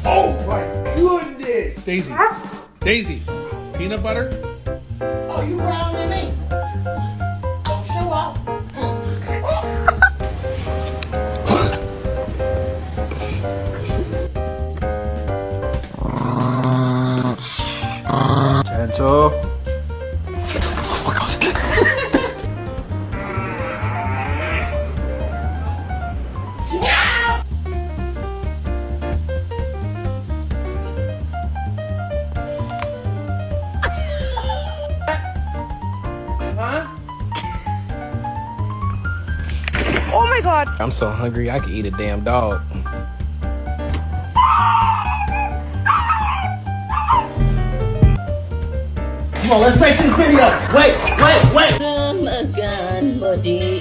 Oh my goodness! Daisy. Daisy. Peanut butter? Oh, you brown than me. Don't show off. Gentle. Oh my god. I'm so hungry, I could eat a damn dog. Come on, let's make this video. Wait. Oh my God, buddy.